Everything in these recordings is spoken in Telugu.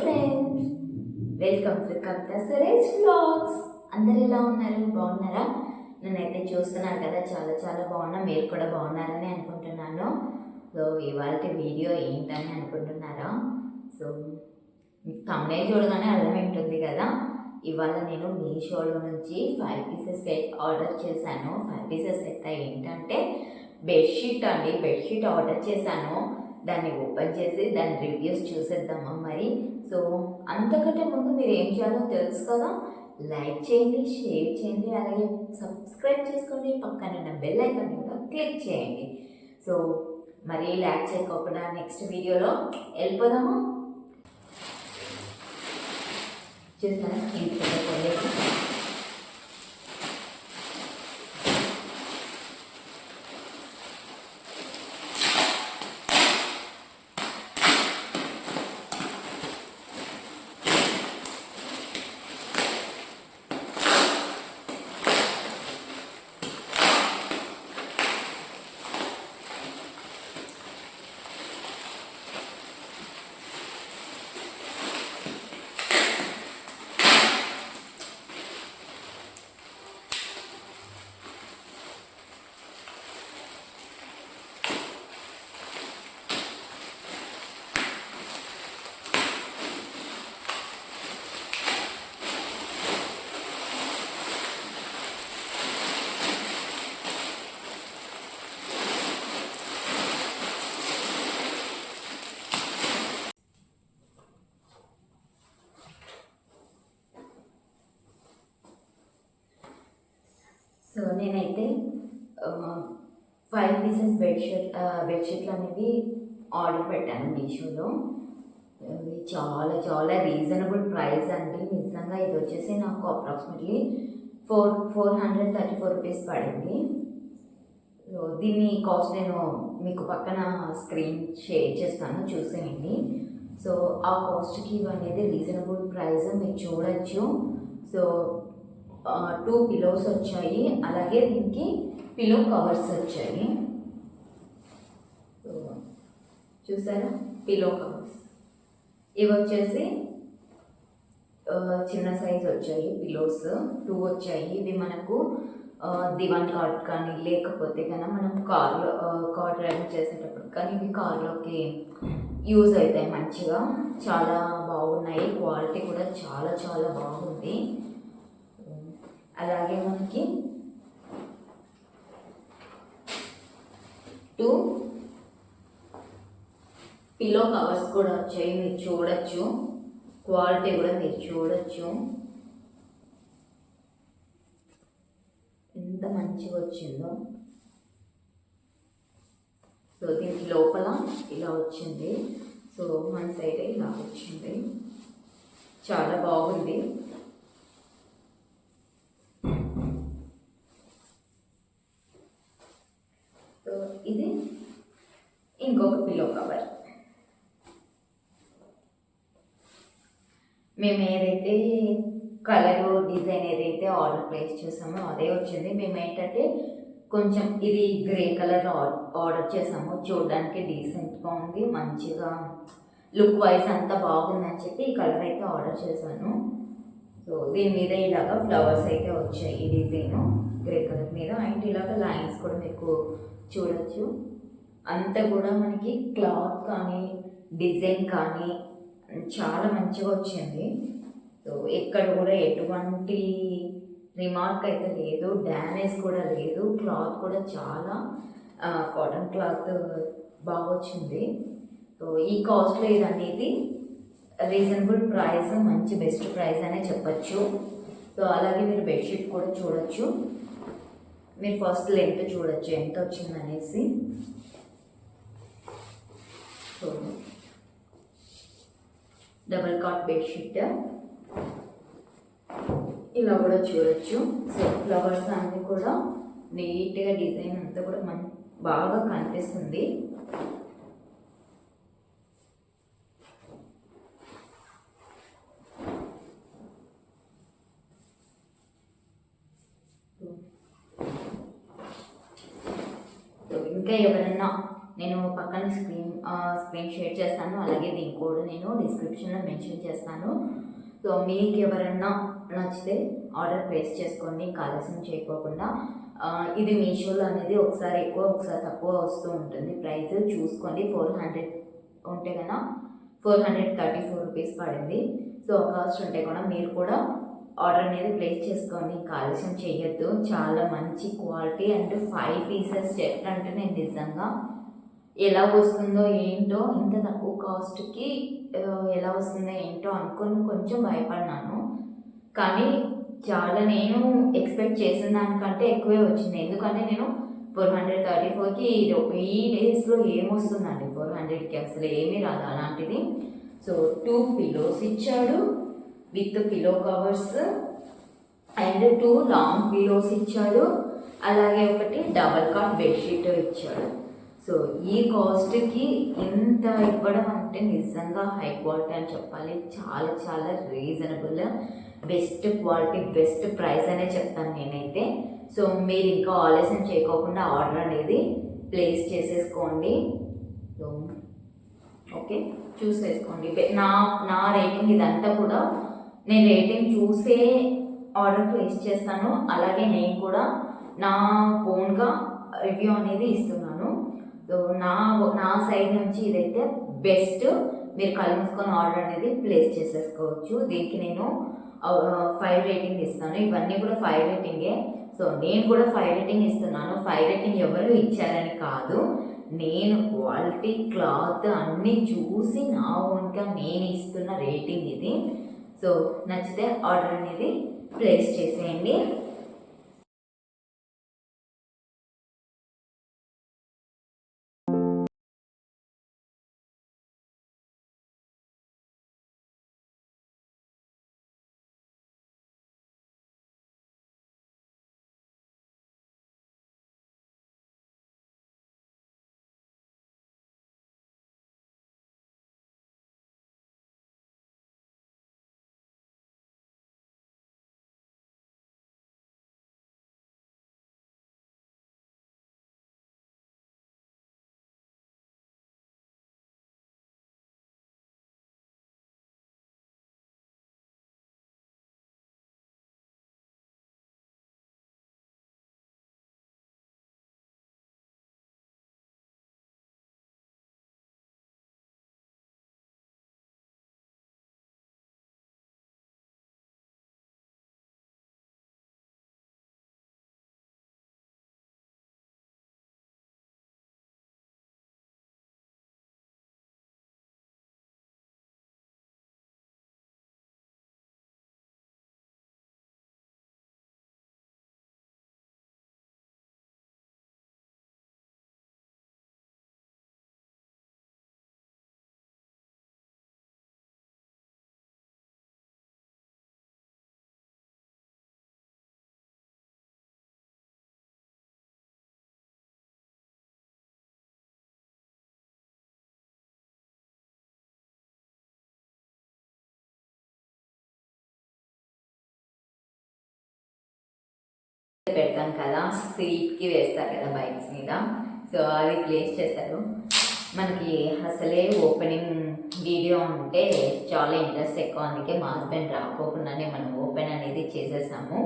Friends, welcome to Kavitha Suresh vlogs. అందరు ఎలా ఉన్నారు? బాగున్నారా? నేనైతే చూస్తున్నాను కదా, చాలా చాలా బాగున్నా. మీరు కూడా బాగున్నారని అనుకుంటున్నాను. సో ఇవాళ వీడియో ఏంటని అనుకుంటున్నారా? సో తమ్ముడే చూడగానే అర్థమైంటుంది కదా. ఇవాళ నేను మీషోలో నుంచి 5 పీసెస్ సెట్ ఆర్డర్ చేశాను. 5 పీసెస్ సెట్ ఏంటంటే బెడ్షీట్ అండి. బెడ్షీట్ ఆర్డర్ చేశాను. దాన్ని ఓపెన్ చేసి దాని రివ్యూస్ చూసేద్దామా మరి. సో అంతకంటే ముందు మీరు ఏం చేయాలో తెలుసు కదా. లైక్ చేయండి, షేర్ చేయండి, అలాగే సబ్స్క్రైబ్ చేసుకోండి. పక్కన ఉన్న బెల్ ఐకాన్ కూడా క్లిక్ చేయండి. సో మరి లైక్ చేయకుండా నెక్స్ట్ వీడియోలో వెళ్ళిపోదామా. చూసారా ఇంటికి సో నేనైతే 5 పీసెస్ బెడ్షీట్లు అనేవి ఆర్డర్ పెట్టాను మీషోలో. చాలా చాలా రీజనబుల్ ప్రైస్ అండి. నిజంగా ఇది వచ్చేసి నాకు అప్రాక్సిమేట్లీ 434 రూపీస్ పడింది. సో దీని కాస్ట్ నేను మీకు పక్కన స్క్రీన్ షేర్ చేస్తాను, చూసేయండి. సో ఆ కాస్ట్కి అనేది రీజనబుల్ ప్రైస్ మీరు చూడొచ్చు. సో 2 పిలోస్ వచ్చాయి, అలాగే దీనికి పిలో కవర్స్ వచ్చాయి. సో చూసారా, పిలో కవర్స్ ఇవి వచ్చేసి చిన్న సైజ్ వచ్చాయి. పిలోస్ 2 వచ్చాయి. ఇవి మనకు దివాన్ కార్డ్ కానీ లేకపోతే కన్నా మనం కార్ డ్రైవింగ్ చేసేటప్పుడు కానీ ఇవి కార్లోకి యూజ్ అవుతాయి. మంచిగా చాలా బాగున్నాయి. క్వాలిటీ కూడా చాలా చాలా బాగుంది. అలాగే మనకి 2 పిల్లో కవర్స్ కూడా వచ్చాయి. మీరు చూడొచ్చు, క్వాలిటీ కూడా మీరు చూడొచ్చు ఎంత మంచిగా వచ్చిందో. సో దీనికి లోపల ఇలా వచ్చింది. సో మన సైడ్ ఇలా వచ్చింది, చాలా బాగుంది. సో ఇది ఇంకొక పిల్లో కవర్. మేము ఏదైతే కలరు డిజైన్ ఏదైతే ఆర్డర్ ప్లేస్ చేసామో అదే వచ్చింది. మేము ఏంటంటే కొంచెం ఇది గ్రే కలర్ ఆర్డర్ చేసాము. చూడడానికి డీసెంట్గా ఉంది, మంచిగా లుక్ వైజ్ అంతా బాగుందని చెప్పి ఈ కలర్ అయితే ఆర్డర్ చేశాను. సో దీని మీద ఇలాగా ఫ్లవర్స్ అయితే వచ్చాయి. ఈ డిజైన్ గ్రే కలర్ మీద అండ్ ఇలాగ లైన్స్ కూడా మీకు చూడొచ్చు. అంతా కూడా మనకి క్లాత్ కానీ డిజైన్ కానీ చాలా మంచిగా వచ్చింది. సో ఎక్కడ కూడా ఎటువంటి రిమార్క్ అయితే లేదు, డ్యామేజ్ కూడా లేదు. క్లాత్ కూడా చాలా కాటన్ క్లాత్ బాగా వచ్చింది. సో ఈ కాస్ట్లో ఇది అనేది రీజనబుల్ ప్రైస్, మంచి బెస్ట్ ప్రైస్ అనే చెప్పచ్చు. సో అలాగే మీరు బెడ్షీట్ కూడా చూడొచ్చు. మీరు ఫస్ట్ లెంత్ చూడొచ్చు ఎంత వచ్చిందనేసి. సో డబల్ కాట్ బెడ్షీట్ ఇలా కూడా చూడొచ్చు. సో ఫ్లవర్స్ అన్నీ కూడా నీట్గా డిజైన్ అంతా కూడా బాగా కనిపిస్తుంది. ఇంకా ఎవరన్నా నేను పక్కన స్క్రీన్ షేర్ చేస్తాను, అలాగే దీని కోడ్ నేను డిస్క్రిప్షన్లో మెన్షన్ చేస్తాను. సో మీకు ఎవరన్నా నచ్చితే ఆర్డర్ ప్లేస్ చేసుకోండి, ఆలస్యం చేయకోకుండా. ఇది మీషోలో అనేది ఒకసారి ఎక్కువ ఒకసారి తక్కువ వస్తూ ఉంటుంది. ప్రైస్ చూసుకోండి, 400 ఉంటే కన్నా 434 రూపీస్ పడింది. సో కాస్ట్ ఉంటే కూడా మీరు కూడా ఆర్డర్ అనేది ప్లేస్ చేసుకోండి, ఆలస్యం చేయొద్దు. చాలా మంచి క్వాలిటీ అండ్ 5 పీసెస్ సెట్ అంటే నేను నిజంగా ఎలా వస్తుందో ఏంటో, ఇంత తక్కువ కాస్ట్కి ఎలా వస్తుందో ఏంటో అనుకొని కొంచెం భయపడినాను. కానీ చాలా నేను ఎక్స్పెక్ట్ చేసిన దానికంటే ఎక్కువే వచ్చింది. ఎందుకంటే నేను 434కి ఈ డేస్లో ఏమొస్తుందండి 400కి, అసలు ఏమీ రాదు అలాంటిది. సో 2 పిల్లోస్ ఇచ్చాడు with pillow covers and 2 long pillows ఇచ్చాడు, అలాగే ఒకటి డబల్ కాట్ బెడ్షీట్ ఇచ్చాడు. సో ఈ కాస్ట్కి ఇంత ఇవ్వడం అంటే నిజంగా హై క్వాలిటీ అని చెప్పాలి. చాలా చాలా reasonable, best quality, best price అనే చెప్తాను నేనైతే. సో మీరు ఇంకా ఆలస్యం చేయకోకుండా ఆర్డర్ అనేది ప్లేస్ చేసేసుకోండి. సో ఓకే, చూసేసుకోండి. నా రేటింగ్ ఇదంతా కూడా నేను రేటింగ్ చూసే ఆర్డర్ ప్లేస్ చేస్తాను, అలాగే నేను కూడా నా ఓన్గా రివ్యూ అనేది ఇస్తున్నాను. సో నా సైడ్ నుంచి ఇదైతే బెస్ట్. మీరు కళ్ళు మూసుకొని ఆర్డర్ అనేది ప్లేస్ చేసేసుకోవచ్చు. దీనికి నేను 5 రేటింగ్ ఇస్తాను. ఇవన్నీ కూడా 5 రేటింగే. సో నేను కూడా 5 రేటింగ్ ఇస్తున్నాను. 5 రేటింగ్ ఎవరు ఇచ్చారని కాదు, నేను క్వాలిటీ, క్లాత్ అన్నీ చూసి నా ఓన్గా నేను ఇస్తున్న రేటింగ్ ఇది. సో నచ్చితే ఆర్డర్ అనేది ప్లేస్ చేసేయండి. పెడతాం కదా, స్ట్రీట్కి వేస్తారు కదా బైక్స్ మీద. సో అది ప్లేస్ చేశారు. మనకి అసలే ఓపెనింగ్ వీడియో అంటే చాలా ఇంట్రెస్ట్ ఎక్కువ, అందుకే మా హస్బెండ్ రాకోకుండానే మనం ఓపెన్ అనేది చేసేసాము.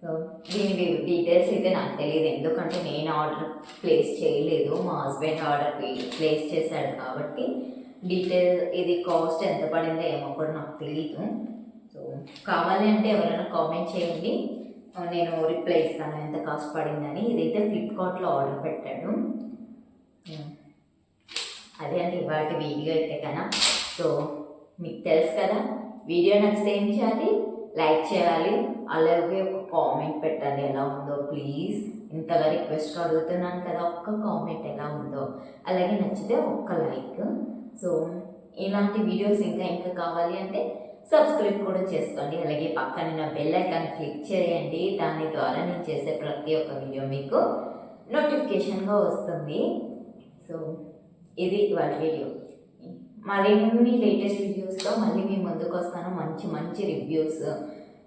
సో దీని డీటెయిల్స్ అయితే నాకు తెలియదు, ఎందుకంటే నేను ఆర్డర్ ప్లేస్ చేయలేదు, మా హస్బెండ్ ఆర్డర్ ప్లేస్ చేశాడు కాబట్టి డీటెయిల్ ఇది కాస్ట్ ఎంత పడిందో ఏమో కూడా నాకు తెలీదు. సో కావాలి అంటే ఎవరైనా కామెంట్ చేయండి, నేను రిప్లై ఇస్తాను ఎంత కాస్ట్ పడిందని. ఇదైతే ఫ్లిప్కార్ట్లో ఆర్డర్ పెట్టాడు. అదే అండి వాటి వీడియో అయితే కదా. సో మీకు తెలుసు కదా, వీడియో నచ్చితే ఏం చేయాలి, లైక్ చేయాలి, అలాగే ఒక కామెంట్ పెట్టండి ఎలా ఉందో ప్లీజ్. ఇంతగా రిక్వెస్ట్ అడుగుతున్నాను కదా, ఒక్క కామెంట్ ఎలా ఉందో, అలాగే నచ్చితే ఒక్క లైక్. సో ఇలాంటి వీడియోస్ ఇంకా కావాలి అంటే సబ్స్క్రైబ్ కూడా చేసుకోండి, అలాగే పక్కన బెల్ ఐకాన్ క్లిక్ చేయండి. దాని ద్వారా నేను చేసే ప్రతి ఒక్క వీడియో మీకు నోటిఫికేషన్గా వస్తుంది. సో ఇది వాళ్ళ వీడియో. మరిన్ని లేటెస్ట్ వీడియోస్తో మళ్ళీ మీ ముందుకు వస్తాను, మంచి మంచి రివ్యూస్,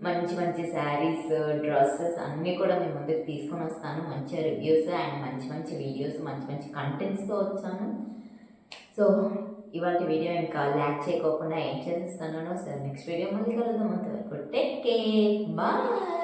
మంచి మంచి శారీస్, డ్రెస్సెస్ అన్నీ కూడా మీ ముందుకు తీసుకొని వస్తాను. మంచి రివ్యూస్ అండ్ మంచి మంచి వీడియోస్, మంచి మంచి కంటెంట్స్తో వచ్చాను. సో ఇవాళ వీడియో ఇంకా ల్యాక్ చేయకోకుండా ఏం చేస్తానో, సో నెక్స్ట్ వీడియో మళ్ళీ కలుద్దాం. అంతవరకు టేక్ కేర్, బాయ్.